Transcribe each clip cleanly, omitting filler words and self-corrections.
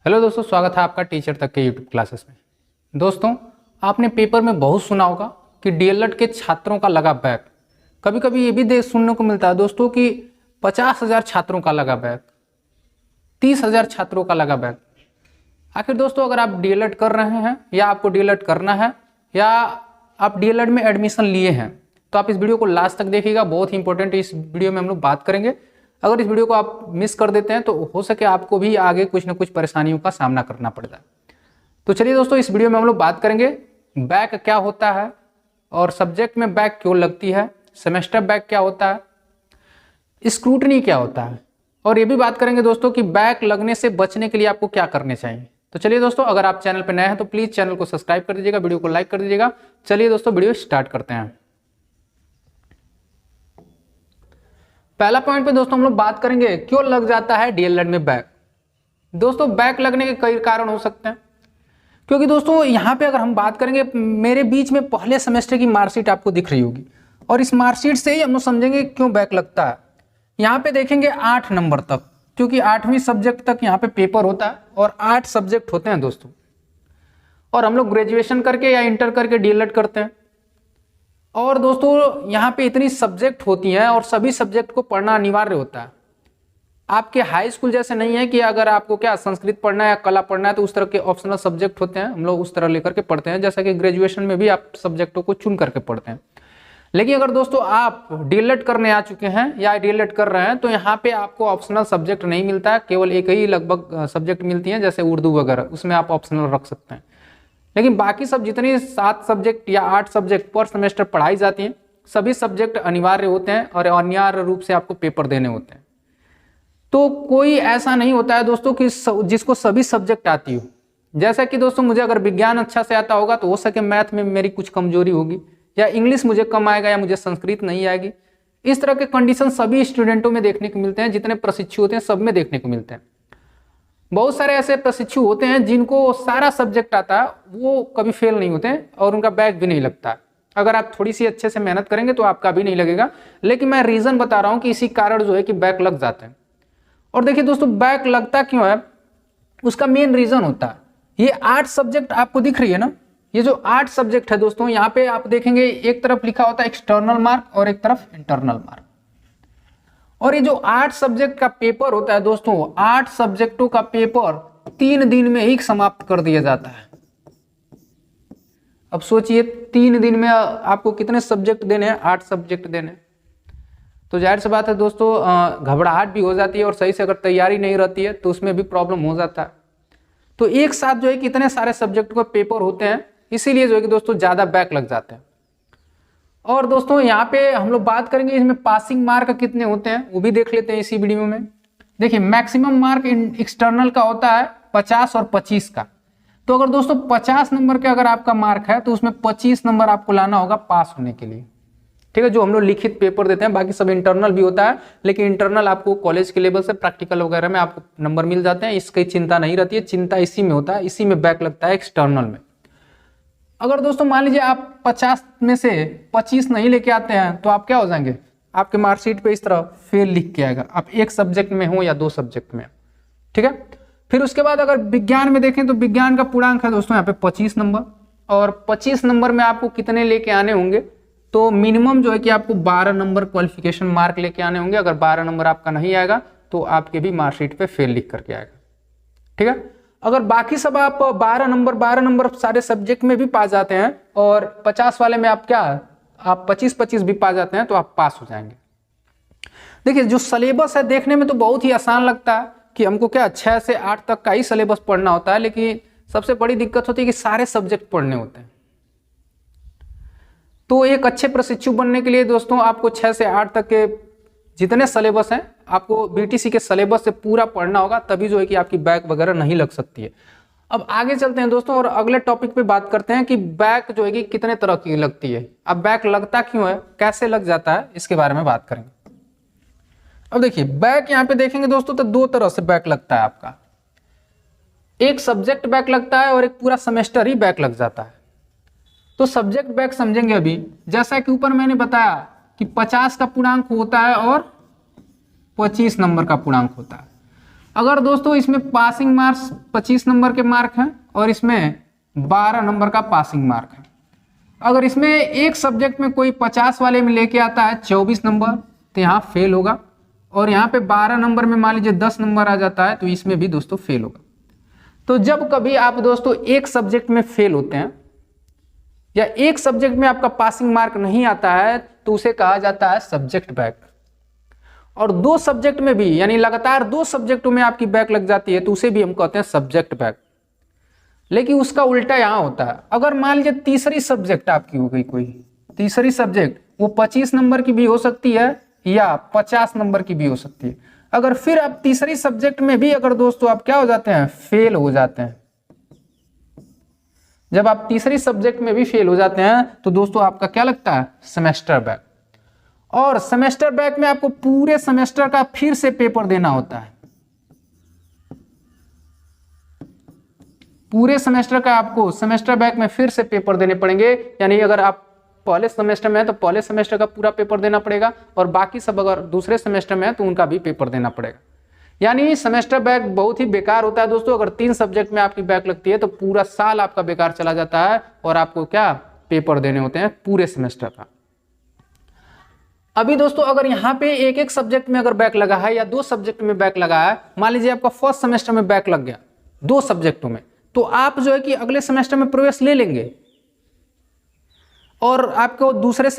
Hello दोस्तों, स्वागत है आपका टीचर तक के यूट्यूब क्लासेस में। दोस्तों, आपने पेपर में बहुत सुना होगा कि डीएलएड के छात्रों का लगा बैक। कभी कभी ये भी सुनने को मिलता है दोस्तों कि 50,000 छात्रों का लगा बैक, 30,000 छात्रों का लगा बैक। आखिर दोस्तों, अगर आप डीएलएड कर रहे हैं या आपको डीएलएड करना है या आप डीएलएड में एडमिशन लिए हैं तो आप इस वीडियो को लास्ट तक देखिएगा। बहुत ही इंपॉर्टेंट इस वीडियो में हम लोग बात करेंगे। अगर इस वीडियो को आप मिस कर देते हैं तो हो सके आपको भी आगे कुछ ना कुछ परेशानियों का सामना करना पड़ जाए। तो चलिए दोस्तों, इस वीडियो में हम लोग बात करेंगे बैक क्या होता है और सब्जेक्ट में बैक क्यों लगती है, सेमेस्टर बैक क्या होता है, स्क्रूटनी क्या होता है, और ये भी बात करेंगे दोस्तों कि बैक लगने से बचने के लिए आपको क्या करने चाहिए। तो चलिए दोस्तों, अगर आप चैनल पर नए हैं तो प्लीज चैनल को सब्सक्राइब कर दीजिएगा, वीडियो को लाइक कर दीजिएगा। चलिए दोस्तों, वीडियो स्टार्ट करते हैं। पहला पॉइंट पे दोस्तों हम लोग बात करेंगे क्यों लग जाता है डीएलएड में बैक। दोस्तों, बैक लगने के कई कारण हो सकते हैं, क्योंकि दोस्तों यहाँ पे अगर हम बात करेंगे, मेरे बीच में पहले सेमेस्टर की मार्कशीट आपको दिख रही होगी और इस मार्कशीट से ही हम लोग समझेंगे क्यों बैक लगता है। यहाँ पे देखेंगे 8 नंबर तक, क्योंकि 8वीं सब्जेक्ट तक यहाँ पे पेपर होता है और 8 सब्जेक्ट होते हैं दोस्तों। और हम लोग ग्रेजुएशन करके या इंटर करके डीएलएड करते हैं। और दोस्तों यहाँ पे इतनी सब्जेक्ट होती हैं और सभी सब्जेक्ट को पढ़ना अनिवार्य होता है। आपके हाई स्कूल जैसे नहीं है कि अगर आपको क्या संस्कृत पढ़ना है या कला पढ़ना है तो उस तरह के ऑप्शनल सब्जेक्ट होते हैं, हम लोग उस तरह लेकर के पढ़ते हैं, जैसा कि ग्रेजुएशन में भी आप सब्जेक्टों को चुन करके पढ़ते हैं। लेकिन अगर दोस्तों आप डीएलएड करने आ चुके हैं या डीएलएड कर रहे हैं तो यहाँ पे आपको ऑप्शनल सब्जेक्ट नहीं मिलता है, केवल एक ही लगभग सब्जेक्ट मिलती है, जैसे उर्दू वगैरह, उसमें आप ऑप्शनल रख सकते हैं। लेकिन बाकी सब जितनी 7 सब्जेक्ट या 8 सब्जेक्ट पर सेमेस्टर पढ़ाई जाती हैं, सभी सब्जेक्ट अनिवार्य होते हैं और अनिवार्य रूप से आपको पेपर देने होते हैं। तो कोई ऐसा नहीं होता है दोस्तों कि जिसको सभी सब्जेक्ट आती हो। जैसा कि दोस्तों मुझे अगर विज्ञान अच्छा से आता होगा तो हो सके मैथ में मेरी कुछ कमजोरी होगी, या इंग्लिश मुझे कम आएगा, या मुझे संस्कृत नहीं आएगी। इस तरह के कंडीशन सभी स्टूडेंटों में देखने को मिलते हैं, जितने प्रशिक्षु होते हैं सब में देखने को मिलते हैं। बहुत सारे ऐसे प्रशिक्षु होते हैं जिनको सारा सब्जेक्ट आता है, वो कभी फेल नहीं होते हैं और उनका बैक भी नहीं लगता। अगर आप थोड़ी सी अच्छे से मेहनत करेंगे तो आपका भी नहीं लगेगा। लेकिन मैं रीजन बता रहा हूं कि इसी कारण जो है कि बैक लग जाते हैं। और देखिए दोस्तों, बैक लगता क्यों है, उसका मेन रीजन होता है ये 8 सब्जेक्ट आपको दिख रही है ना, ये जो 8 सब्जेक्ट है दोस्तों, यहाँ पे आप देखेंगे एक तरफ लिखा होता है एक्सटर्नल मार्क और एक तरफ इंटरनल मार्क। और ये जो 8 सब्जेक्ट का पेपर होता है दोस्तों, 8 सब्जेक्टों का पेपर 3 दिन में ही समाप्त कर दिया जाता है। अब सोचिए 3 दिन में आपको कितने सब्जेक्ट देने हैं, 8 सब्जेक्ट देने। तो जाहिर सी बात है दोस्तों, घबराहट भी हो जाती है और सही से अगर तैयारी नहीं रहती है तो उसमें भी प्रॉब्लम हो जाता है। तो एक साथ जो है कि इतने सारे सब्जेक्ट का पेपर होते हैं, इसीलिए जो है कि दोस्तों ज्यादा बैक लग जाते हैं। और दोस्तों यहाँ पे हम लोग बात करेंगे इसमें पासिंग मार्क कितने होते हैं, वो भी देख लेते हैं इसी वीडियो में। देखिए, मैक्सिमम मार्क एक्सटर्नल का होता है 50 और 25 का। तो अगर दोस्तों 50 नंबर का अगर आपका मार्क है तो उसमें 25 नंबर आपको लाना होगा पास होने के लिए। ठीक है, जो हम लोग लिखित पेपर देते हैं, बाकी सब इंटरनल भी होता है, लेकिन इंटरनल आपको कॉलेज के लेवल से प्रैक्टिकल वगैरह में आपको नंबर मिल जाते हैं, इसकी चिंता नहीं रहती है। चिंता इसी में होता है, इसी में बैक लगता है, एक्सटर्नल में। अगर दोस्तों मान लीजिए आप 50 में से 25 नहीं लेके आते हैं तो आप क्या हो जाएंगे, आपके मार्कशीट पे इस तरह फेल लिख के आएगा, आप एक सब्जेक्ट में हो या 2 सब्जेक्ट में। ठीक है, फिर उसके बाद अगर विज्ञान में देखें तो विज्ञान का पूर्णांक है दोस्तों यहाँ पे 25 नंबर, और 25 नंबर में आपको कितने लेके आने होंगे, तो मिनिमम जो है कि आपको 12 नंबर क्वालिफिकेशन मार्क लेके आने होंगे। अगर 12 नंबर आपका नहीं आएगा तो आपके भी मार्कशीट पे फेल लिख करके आएगा। ठीक है, अगर बाकी सब आप 12 नंबर सारे सब्जेक्ट में भी पा जाते हैं और 50 वाले में आप क्या, आप 25 भी पा जाते हैं तो आप पास हो जाएंगे। देखिए, जो सिलेबस है देखने में तो बहुत ही आसान लगता है कि हमको क्या 6 से 8 तक का ही सिलेबस पढ़ना होता है, लेकिन सबसे बड़ी दिक्कत होती है कि सारे सब्जेक्ट पढ़ने होते हैं। तो एक अच्छे प्रशिक्षु बनने के लिए दोस्तों आपको 6 से 8 तक के जितने सिलेबस हैं आपको बीटीसी के सिलेबस से पूरा पढ़ना होगा, तभी जो है कि आपकी बैक वगैरह नहीं लग सकती है। अब आगे चलते हैं दोस्तों और अगले टॉपिक पे बात करते हैं कि बैक जो है कि कितने तरह की लगती है। अब बैक लगता क्यों है, कैसे लग जाता है, इसके बारे में बात करेंगे। अब देखिए, बैक यहाँ पे देखेंगे दोस्तों तो 2 तरह से बैक लगता है आपका। एक सब्जेक्ट बैक लगता है और एक पूरा सेमेस्टर ही बैक लग जाता है। तो सब्जेक्ट बैक समझेंगे अभी। जैसा कि ऊपर मैंने बताया कि 50 का पूर्णांक होता है और 25 नंबर का पूर्णांक होता है। अगर दोस्तों इसमें पासिंग मार्क्स 25 नंबर के मार्क हैं और इसमें 12 नंबर का पासिंग मार्क है, अगर इसमें एक सब्जेक्ट में कोई 50 वाले में लेके आता है 24 नंबर तो यहाँ फेल होगा, और यहाँ पे 12 नंबर में मान लीजिए 10 नंबर आ जाता है तो इसमें भी दोस्तों फेल होगा। तो जब कभी आप दोस्तों एक सब्जेक्ट में फेल होते हैं या एक सब्जेक्ट में आपका पासिंग मार्क नहीं आता है तो उसे कहा जाता है सब्जेक्ट बैक। और दो सब्जेक्ट में भी यानी लगातार दो सब्जेक्टों में आपकी बैक लग जाती है तो उसे भी हम कहते हैं सब्जेक्ट बैक। लेकिन उसका उल्टा यहां होता है, अगर मान लीजिए तीसरी सब्जेक्ट आपकी हो गई, कोई तीसरी सब्जेक्ट वो 25 नंबर की भी हो सकती है या 50 नंबर की भी हो सकती है, अगर फिर आप तीसरी सब्जेक्ट में भी अगर दोस्तों आप क्या हो जाते हैं, फेल हो जाते हैं, जब आप तीसरी सब्जेक्ट में भी फेल हो जाते हैं तो दोस्तों आपका क्या लगता है, सेमेस्टर बैक। और सेमेस्टर बैक में आपको पूरे सेमेस्टर का फिर से पेपर देना होता है, पूरे सेमेस्टर का आपको सेमेस्टर बैक में फिर से पेपर देने पड़ेंगे। यानी अगर आप पहले सेमेस्टर में है तो पहले सेमेस्टर का पूरा पेपर देना पड़ेगा, और बाकी सब अगर दूसरे सेमेस्टर में है तो उनका भी पेपर देना पड़ेगा। यानी सेमेस्टर बैक बहुत ही बेकार होता है दोस्तों। अगर 3 सब्जेक्ट में आपकी बैक लगती है तो पूरा साल आपका बेकार चला जाता है और आपको क्या पेपर देने होते हैं पूरे सेमेस्टर का। अभी दोस्तों अगर यहाँ पे एक एक सब्जेक्ट में अगर बैक लगा है या 2 सब्जेक्ट में बैक लगा है, मान लीजिए आपका फर्स्ट सेमेस्टर में बैक लग गया 2 सब्जेक्टों में, तो आप जो है कि अगले सेमेस्टर में प्रवेश ले लेंगे और आपको दूसरे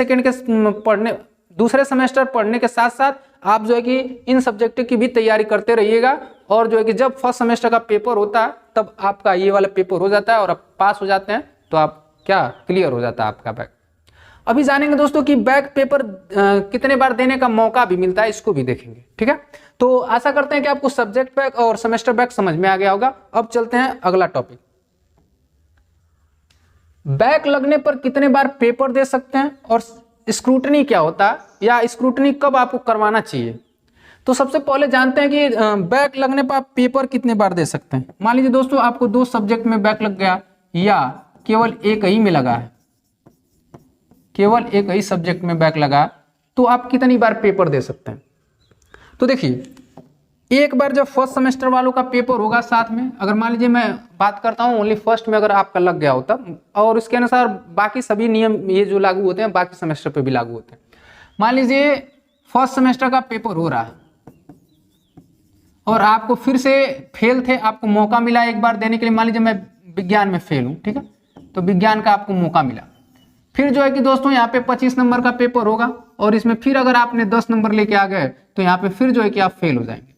सेमेस्टर पढ़ने के साथ साथ आप जो है कि इन सब्जेक्ट की भी तैयारी करते रहिएगा, और जो है कि जब फर्स्ट सेमेस्टर का पेपर होता है तब आपका ये वाला पेपर हो जाता है और आप पास हो जाते हैं तो आप क्या क्लियर हो जाता है आपका बैक। अभी जानेंगे दोस्तों कि बैक पेपर कितने बार देने का मौका भी मिलता है, इसको भी देखेंगे, ठीक है। तो आशा करते हैं कि आपको सब्जेक्ट बैक और सेमेस्टर बैक समझ में आ गया होगा। अब चलते हैं अगला टॉपिक, बैक लगने पर कितने बार पेपर दे सकते हैं और स्क्रूटनी क्या होता है या स्क्रूटनी कब आपको करवाना चाहिए। तो सबसे पहले जानते हैं कि बैक लगने पर आप पेपर कितने बार दे सकते हैं। मान लीजिए दोस्तों आपको 2 सब्जेक्ट में बैक लग गया या केवल एक ही में लगा है, केवल एक ही सब्जेक्ट में बैक लगा, तो आप कितनी बार पेपर दे सकते हैं। तो देखिए, एक बार जब फर्स्ट सेमेस्टर वालों का पेपर होगा साथ में, अगर मान लीजिए मैं बात करता हूं ओनली फर्स्ट में अगर आपका लग गया होता, और उसके अनुसार बाकी सभी नियम ये जो लागू होते हैं बाकी सेमेस्टर पे भी लागू होते हैं। मान लीजिए फर्स्ट सेमेस्टर का पेपर हो रहा है और आपको फिर से फेल थे, आपको मौका मिला एक बार देने के लिए। मान लीजिए मैं विज्ञान में फेल हूँ, ठीक है, तो विज्ञान का आपको मौका मिला, फिर जो है कि दोस्तों यहाँ पे 25 नंबर का पेपर होगा और इसमें फिर अगर आपने 10 नंबर लेके आ गए तो यहाँ पे फिर जो है कि आप फेल हो जाएंगे।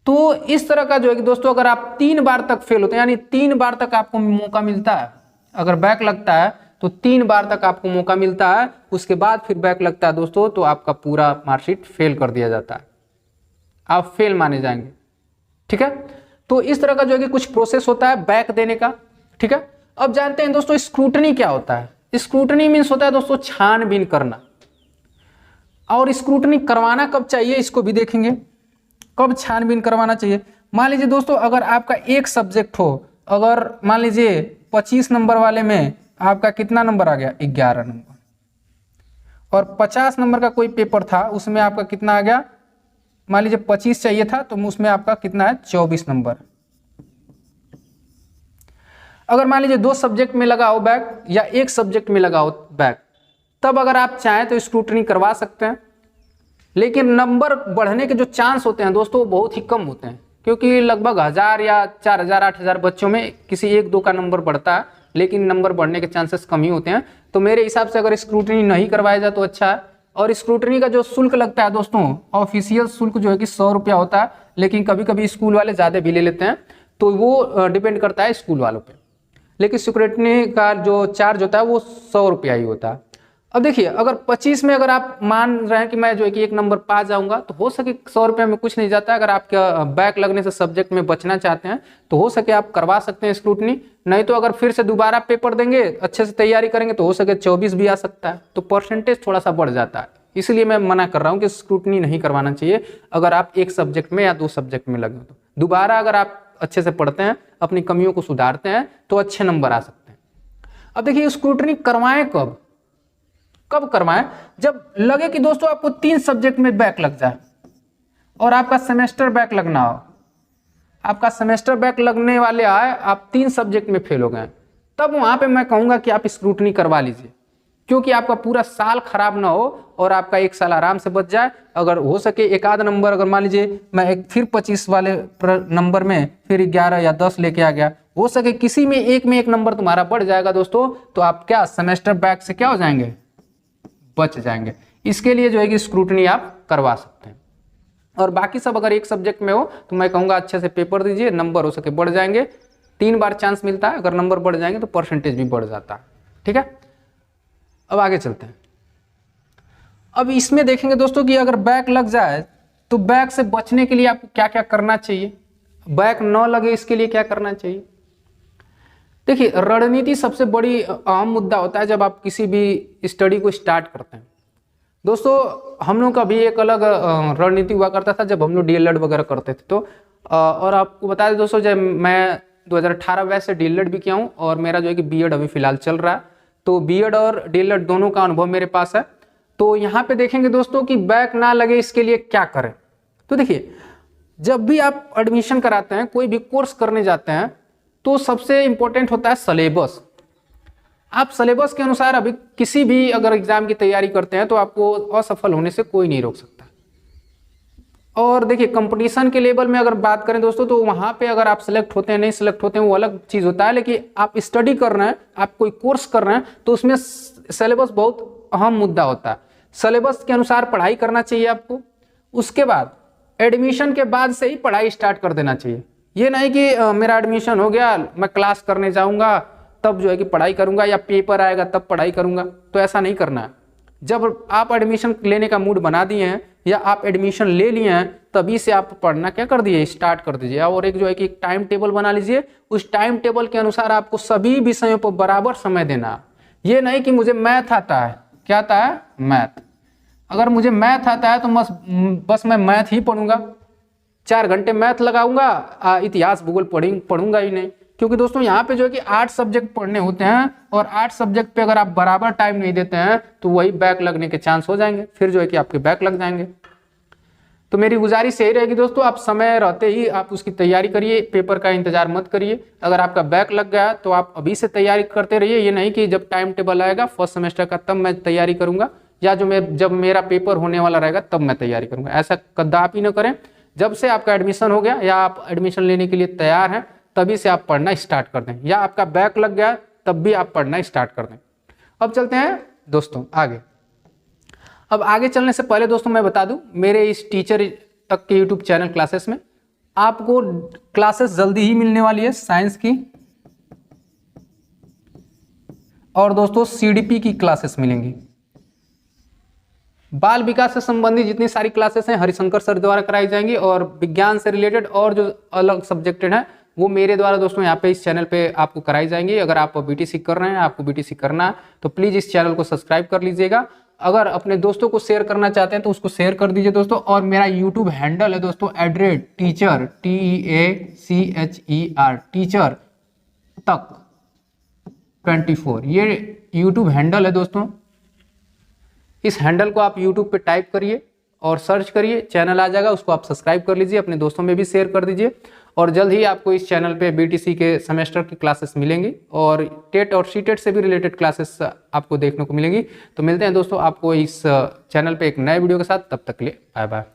तो इस तरह का जो है कि दोस्तों अगर आप 3 बार तक फेल होते हैं, यानी 3 बार तक आपको मौका मिलता है, अगर बैक लगता है तो 3 बार तक आपको मौका मिलता है, उसके बाद फिर बैक लगता है दोस्तों तो आपका पूरा मार्कशीट फेल कर दिया जाता है, आप फेल माने जाएंगे, ठीक है। तो इस तरह का जो है कि कुछ प्रोसेस होता है बैक देने का, ठीक है। अब जानते हैं दोस्तों स्क्रूटनी क्या होता है। स्क्रूटनी मीन्स होता है दोस्तों छानबीन करना, और स्क्रूटनी करवाना कब चाहिए इसको भी देखेंगे, कब छानबीन करवाना चाहिए। मान लीजिए दोस्तों अगर आपका एक सब्जेक्ट हो, अगर मान लीजिए 25 नंबर वाले में आपका कितना नंबर आ गया, 11 नंबर, और 50 नंबर का कोई पेपर था उसमें आपका कितना आ गया, मान लीजिए 25 चाहिए था तो उसमें आपका कितना है, 24 नंबर। अगर मान लीजिए 2 सब्जेक्ट में लगा हो बैक या एक सब्जेक्ट में लगा हो बैक, तब अगर आप चाहें तो स्क्रूटनी करवा सकते हैं, लेकिन नंबर बढ़ने के जो चांस होते हैं दोस्तों वो बहुत ही कम होते हैं, क्योंकि लगभग 1000 या 4000 8000 बच्चों में किसी 1-2 का नंबर बढ़ता है, लेकिन नंबर बढ़ने के चांसेस कम ही होते हैं। तो मेरे हिसाब से अगर स्क्रूटनी नहीं करवाया जाए तो अच्छा है। और स्क्रूटनी का जो शुल्क लगता है दोस्तों, ऑफिशियल शुल्क जो है कि 100 रुपया होता है, लेकिन कभी कभी स्कूल वाले ज़्यादा भी ले लेते हैं, तो वो डिपेंड करता है स्कूल वालों पर। लेकिन स्क्रूटनी का जो चार्ज होता है वो 100 रुपया ही होता है। अब देखिए अगर 25 में अगर आप मान रहे हैं कि मैं जो है कि 1 नंबर पा जाऊंगा, तो हो सके 100 रुपये में कुछ नहीं जाता है। अगर आपका बैक लगने से सब्जेक्ट में बचना चाहते हैं तो हो सके आप करवा सकते हैं स्क्रूटनी, नहीं तो अगर फिर से दोबारा पेपर देंगे, अच्छे से तैयारी करेंगे तो हो सके 24 भी आ सकता है, तो परसेंटेज थोड़ा सा बढ़ जाता है। इसलिए मैं मना कर रहा हूँ कि स्क्रूटनी नहीं करवाना चाहिए अगर आप एक सब्जेक्ट में या 2 सब्जेक्ट में लगे तो। दोबारा अगर आप अच्छे से पढ़ते हैं, अपनी कमियों को सुधारते हैं तो अच्छे नंबर आ सकते हैं। अब देखिए स्क्रूटनी करवाएं कब करवाएं, जब लगे कि दोस्तों आपको 3 सब्जेक्ट में बैक लग जाए और आपका सेमेस्टर बैक लगना हो, आपका सेमेस्टर बैक लगने वाले आए, आप 3 सब्जेक्ट में फेल हो गए, तब वहां पे मैं कहूंगा कि आप स्क्रूटनी करवा लीजिए, क्योंकि आपका पूरा साल खराब ना हो और आपका 1 साल आराम से बच जाए। अगर हो सके एक आध नंबर, अगर मान लीजिए मैं एक फिर 25 वाले नंबर में फिर 11 या 10 लेके आ गया, हो सके किसी में एक नंबर तुम्हारा बढ़ जाएगा दोस्तों, तो आप क्या सेमेस्टर बैक से क्या हो जाएंगे, बच जाएंगे। इसके लिए जो है कि स्क्रूटनी आप करवा सकते हैं। और बाकी सब अगर एक सब्जेक्ट में हो तो मैं कहूँगा अच्छे से पेपर दीजिए, नंबर हो सके बढ़ जाएंगे। 3 बार चांस मिलता है, अगर नंबर बढ़ जाएंगे तो परसेंटेज भी बढ़ जाता है। ठीक है, अब आगे चलते हैं। अब इसमें देखेंगे दोस्तों कि अगर बैक लग जाए तो बैक से बचने के लिए आपको क्या क्या करना चाहिए, बैक न लगे इसके लिए क्या करना चाहिए। देखिए, रणनीति सबसे बड़ी अहम मुद्दा होता है जब आप किसी भी स्टडी को स्टार्ट करते हैं। दोस्तों हम लोग का भी एक अलग रणनीति हुआ करता था जब हम लोग डीएलएड वगैरह करते थे। तो और आपको बता दें दोस्तों, जब मैं 2018 बैच से डीएलएड भी किया हूँ और मेरा जो है कि बीएड अभी फिलहाल चल रहा है, तो बीएड और डीएलएड दोनों का अनुभव मेरे पास है। तो यहाँ पे देखेंगे दोस्तों कि बैक ना लगे इसके लिए क्या करें। तो देखिए, जब भी आप एडमिशन कराते हैं, कोई भी कोर्स करने जाते हैं, तो सबसे इंपॉर्टेंट होता है सिलेबस। आप सिलेबस के अनुसार अभी किसी भी अगर एग्जाम की तैयारी करते हैं तो आपको असफल होने से कोई नहीं रोक सकता। और देखिए, कंपटीशन के लेवल में अगर बात करें दोस्तों, तो वहां पे अगर आप सिलेक्ट होते हैं नहीं सिलेक्ट होते हैं वो अलग चीज होता है, लेकिन आप स्टडी कर रहे हैं, आप कोई कोर्स कर रहे हैं, तो उसमें सिलेबस बहुत अहम मुद्दा होता है। सिलेबस के अनुसार पढ़ाई करना चाहिए आपको। उसके बाद एडमिशन के बाद से ही पढ़ाई स्टार्ट कर देना चाहिए। ये नहीं कि मेरा एडमिशन हो गया, मैं क्लास करने जाऊंगा तब जो है कि पढ़ाई करूंगा, या पेपर आएगा तब पढ़ाई करूंगा, तो ऐसा नहीं करना है। जब आप एडमिशन लेने का मूड बना दिए हैं या आप एडमिशन ले लिए हैं, तभी से आप पढ़ना क्या कर दिए, स्टार्ट कर दीजिए। और एक जो है कि एक टाइम टेबल बना लीजिए, उस टाइम टेबल के अनुसार आपको सभी विषयों पर बराबर समय देना। ये नहीं कि मुझे मैथ आता है, क्या आता है, मैथ। अगर मुझे मैथ आता है तो बस मैं मैथ ही पढ़ूंगा, 4 घंटे मैथ लगाऊंगा, इतिहास भूगोल पढ़ूंगा ही नहीं। क्योंकि दोस्तों यहाँ पे जो है कि 8 सब्जेक्ट पढ़ने होते हैं, और 8 सब्जेक्ट पे अगर आप बराबर टाइम नहीं देते हैं तो वही बैक लगने के चांस हो जाएंगे, फिर जो है कि आपके बैक लग जाएंगे। तो मेरी गुजारिश यही रहेगी दोस्तों, आप समय रहते ही आप उसकी तैयारी करिए, पेपर का इंतजार मत करिए। अगर आपका बैक लग गया तो आप अभी से तैयारी करते रहिए। ये नहीं कि जब टाइम टेबल आएगा फर्स्ट सेमेस्टर का तब मैं तैयारी करूंगा, या जब मेरा पेपर होने वाला रहेगा तब मैं तैयारी करूंगा, ऐसा कदापि न करें। जब से आपका एडमिशन हो गया या आप एडमिशन लेने के लिए तैयार हैं, तभी से आप पढ़ना स्टार्ट कर दें, या आपका बैक लग गया तब भी आप पढ़ना स्टार्ट कर दें। अब चलते हैं दोस्तों आगे। अब आगे चलने से पहले दोस्तों मैं बता दूं, मेरे इस टीचर तक के यूट्यूब चैनल क्लासेस में आपको क्लासेस जल्दी ही मिलने वाली है साइंस की, और दोस्तों सीडीपी की क्लासेस मिलेंगी। बाल विकास से संबंधित जितनी सारी क्लासेस हैं हरिशंकर सर द्वारा कराई जाएंगी, और विज्ञान से रिलेटेड और जो अलग सब्जेक्टेड हैं वो मेरे द्वारा दोस्तों यहाँ पे इस चैनल पे आपको कराई जाएंगी। अगर आप बीटीसी कर रहे हैं, आपको बीटीसी करना है, तो प्लीज़ इस चैनल को सब्सक्राइब कर लीजिएगा। अगर अपने दोस्तों को शेयर करना चाहते हैं तो उसको शेयर कर दीजिए दोस्तों। और मेरा यूट्यूब हैंडल है दोस्तों @टीचर TEACHER टीचर तक 24, ये यूट्यूब हैंडल है दोस्तों। इस हैंडल को आप यूट्यूब पे टाइप करिए और सर्च करिए, चैनल आ जाएगा, उसको आप सब्सक्राइब कर लीजिए, अपने दोस्तों में भी शेयर कर दीजिए। और जल्द ही आपको इस चैनल पे बीटीसी के सेमेस्टर की क्लासेस मिलेंगी, और टेट और सीटेट से भी रिलेटेड क्लासेस आपको देखने को मिलेंगी। तो मिलते हैं दोस्तों आपको इस चैनल पे एक नए वीडियो के साथ, तब तक के लिए बाय बाय।